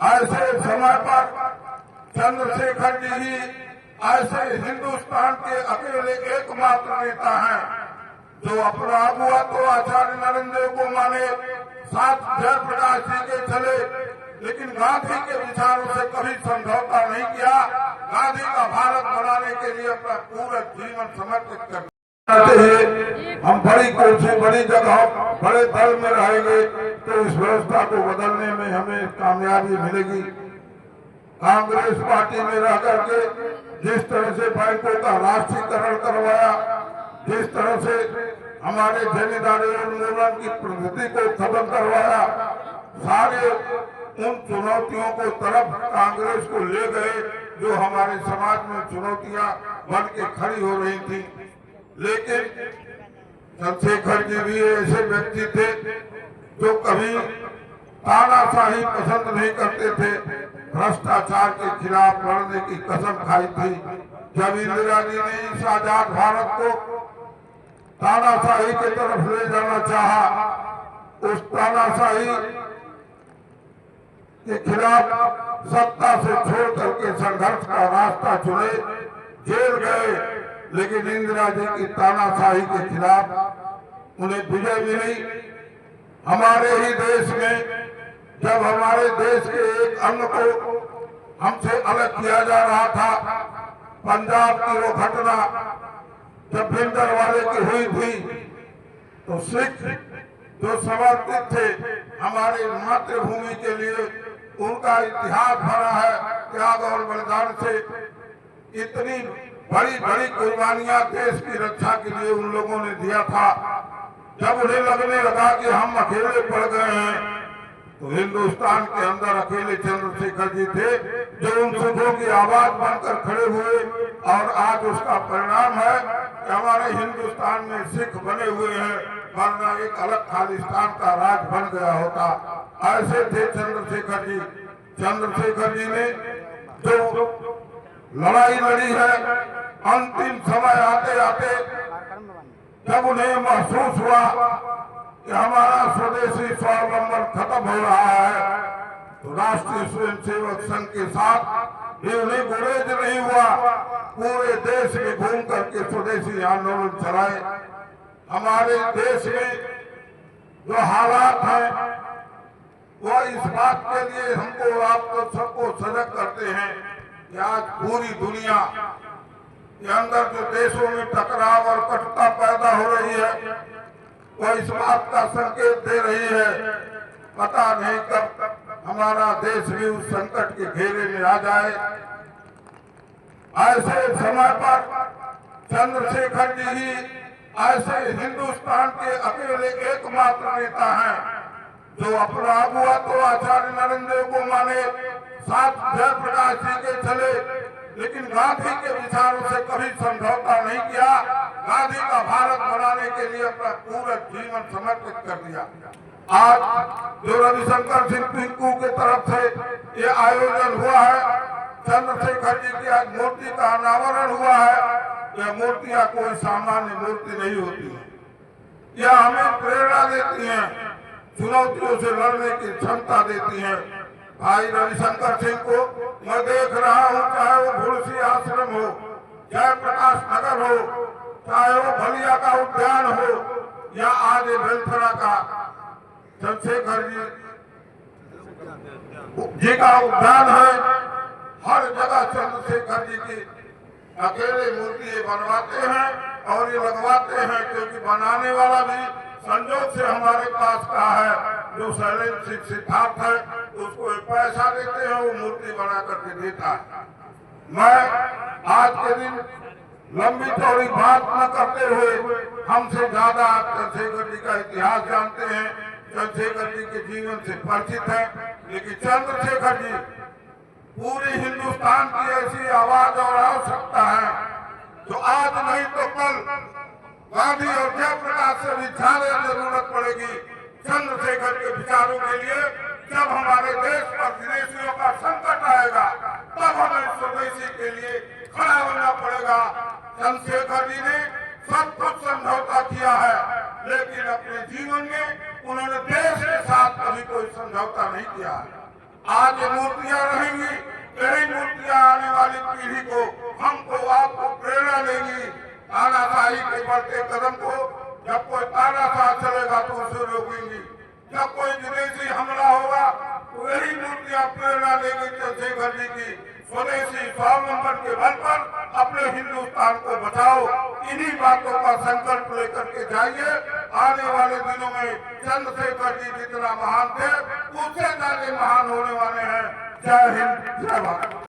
ऐसे समय पर चंद्रशेखर जी ही ऐसे हिंदुस्तान के अकेले एकमात्र नेता हैं जो अपना अगुआ तो आचार्य नरेंद्र देव को माने, साथ जयप्रकाश जी के चले, लेकिन गांधी के विचारों से कभी समझौता नहीं किया। गांधी का भारत बनाने के लिए अपना पूरा जीवन समर्पित करते हैं। हम बड़ी कोशिश, बड़ी जगह, बड़े दल में रहेंगे तो इस व्यवस्था को बदलने में हमें कामयाबी मिलेगी। कांग्रेस पार्टी में रह करके जिस तरह से बैंकों का राष्ट्रीयकरण करवाया, जिस तरह से हमारे जमींदारी उन्मूलन की प्रवृत्ति को खत्म करवाया, सारे उन चुनौतियों को तरफ कांग्रेस को ले गए जो हमारे समाज में चुनौतियां बन के खड़ी हो रही थी। लेकिन चंद्रशेखर जी भी ऐसे व्यक्ति थे जो कभी तानाशाही पसंद नहीं करते थे, भ्रष्टाचार के खिलाफ लड़ने की कसम खाई थी। जब इंदिरा जी ने इस आजाद भारत को तानाशाही की तरफ ले जाना चाहा, उस तानाशाही के खिलाफ सत्ता से छोड़ करके संघर्ष का रास्ता चुने, जेल गए, लेकिन इंदिरा जी की तानाशाही के खिलाफ उन्हें विजय मिली। हमारे ही देश में जब हमारे देश के एक अंग को हमसे अलग किया जा रहा था, पंजाब की वो घटना जब भिंडर वाले की हुई थी, तो सिख जो समर्पित थे हमारे मातृभूमि के लिए, उनका इतिहास भरा है त्याग और बलिदान से। इतनी बड़ी बड़ी कुर्बानियां देश की रक्षा के लिए उन लोगों ने दिया था। जब उन्हें लगने लगा कि हम अकेले पड़ गए हैं, तो हिंदुस्तान के अंदर अकेले चंद्रशेखर जी थे जो उन सिखों की आवाज बनकर खड़े हुए, और आज उसका परिणाम है कि हमारे हिंदुस्तान में सिख बने हुए हैं, वरना एक अलग खालिस्तान का राज बन गया होता। ऐसे थे चंद्रशेखर जी। चंद्रशेखर जी ने जो लड़ाई लड़ी है, अंतिम समय आते आते जब उन्हें महसूस हुआ कि हमारा स्वदेशी स्वावलंबन खत्म हो रहा है, तो राष्ट्रीय स्वयंसेवक संघ के साथ भी उन्हें गुरेज नहीं हुआ, पूरे देश में घूम करके स्वदेशी आंदोलन चलाए। हमारे देश में जो हालात हैं वो इस बात के लिए हमको, आपको सबको सजग करते हैं कि आज पूरी दुनिया के अंदर जो देशों में टकराव और कटुता पैदा हो रही है, वो इस बात का संकेत दे रही है। पता नहीं कब हमारा देश भी उस संकट के घेरे में आ जाए। ऐसे समय पर चंद्रशेखर जी ही ऐसे हिंदुस्तान के अकेले एकमात्र नेता हैं जो अपना अगुआ तो आचार्य नरेंद्र देव को माने, साथ जयप्रकाश जी के चले, लेकिन गांधी के विचारों से कभी समझौता नहीं किया। गांधी का भारत बनाने के लिए अपना पूरा जीवन समर्पित कर दिया। आज जो रविशंकर सिंह पिंकू के तरफ से ये आयोजन हुआ है, चंद्रशेखर जी की आज मूर्ति का अनावरण हुआ है। यह मूर्तियां कोई सामान्य मूर्ति नहीं होती है, यह हमें प्रेरणा देती हैं, चुनौतियों से लड़ने की क्षमता देती हैं। भाई रविशंकर सिंह को मैं देख रहा हूँ, चाहे वो भुलसी आश्रम हो, जयप्रकाश नगर हो, चाहे वो भलिया का उद्यान हो, या आज बेलथरा का चंद्रशेखर जी का उद्यान है, हर जगह चंद्रशेखर जी की अकेले मूर्ति बनवाते हैं और ये लगवाते हैं, क्योंकि बनाने वाला भी संजोग से हमारे पास का है, जो शैलेंद्र सिंह सिद्धार्थ है, उसको एक पैसा देते हैं, वो मूर्ति बना करके देता है। मैं आज के दिन लंबी चौड़ी बात न करते हुए, हमसे ज्यादा आप चंद्रशेखर जी का इतिहास जानते हैं, चंद्रशेखर जी के जीवन से परिचित है, लेकिन चंद्रशेखर जी पूरे हिंदुस्तान की ऐसी आवाज और आवश्यकता है जो आज नहीं तो कल गांधी और जयप्रकाश से भी ज्यादा जरूरत पड़ेगी चंद्रशेखर के विचारों के लिए। जब हमारे देश पर विदेशियों का संकट आएगा, तब हमें स्वदेशी के लिए खड़ा होना पड़ेगा। चंद्रशेखर जी ने सब कुछ समझौता किया है, लेकिन अपने जीवन में उन्होंने देश के साथ कभी कोई समझौता नहीं किया है। आज ये मूर्तियां रहेंगी, यही मूर्तियां आने वाली पीढ़ी को, हमको, आपको प्रेरणा देंगी तानाशाही के बढ़ते कदम को। जब कोई तानाशाह चलेगा तो उसे रोकेंगी, जब कोई विदेशी हमला होगा तो यही मूर्तियां प्रेरणा देंगी चंद्रशेखर जी की स्वदेशी स्वावलंबन के बल पर अपने हिंदुस्तान को बचाओ। इन्हीं बातों का संकल्प लेकर के जाइए। आने वाले दिनों में चंद्रशेखर जी जितना महान थे उससे ज्यादा महान होने वाले हैं। जय हिंद, जय भारत।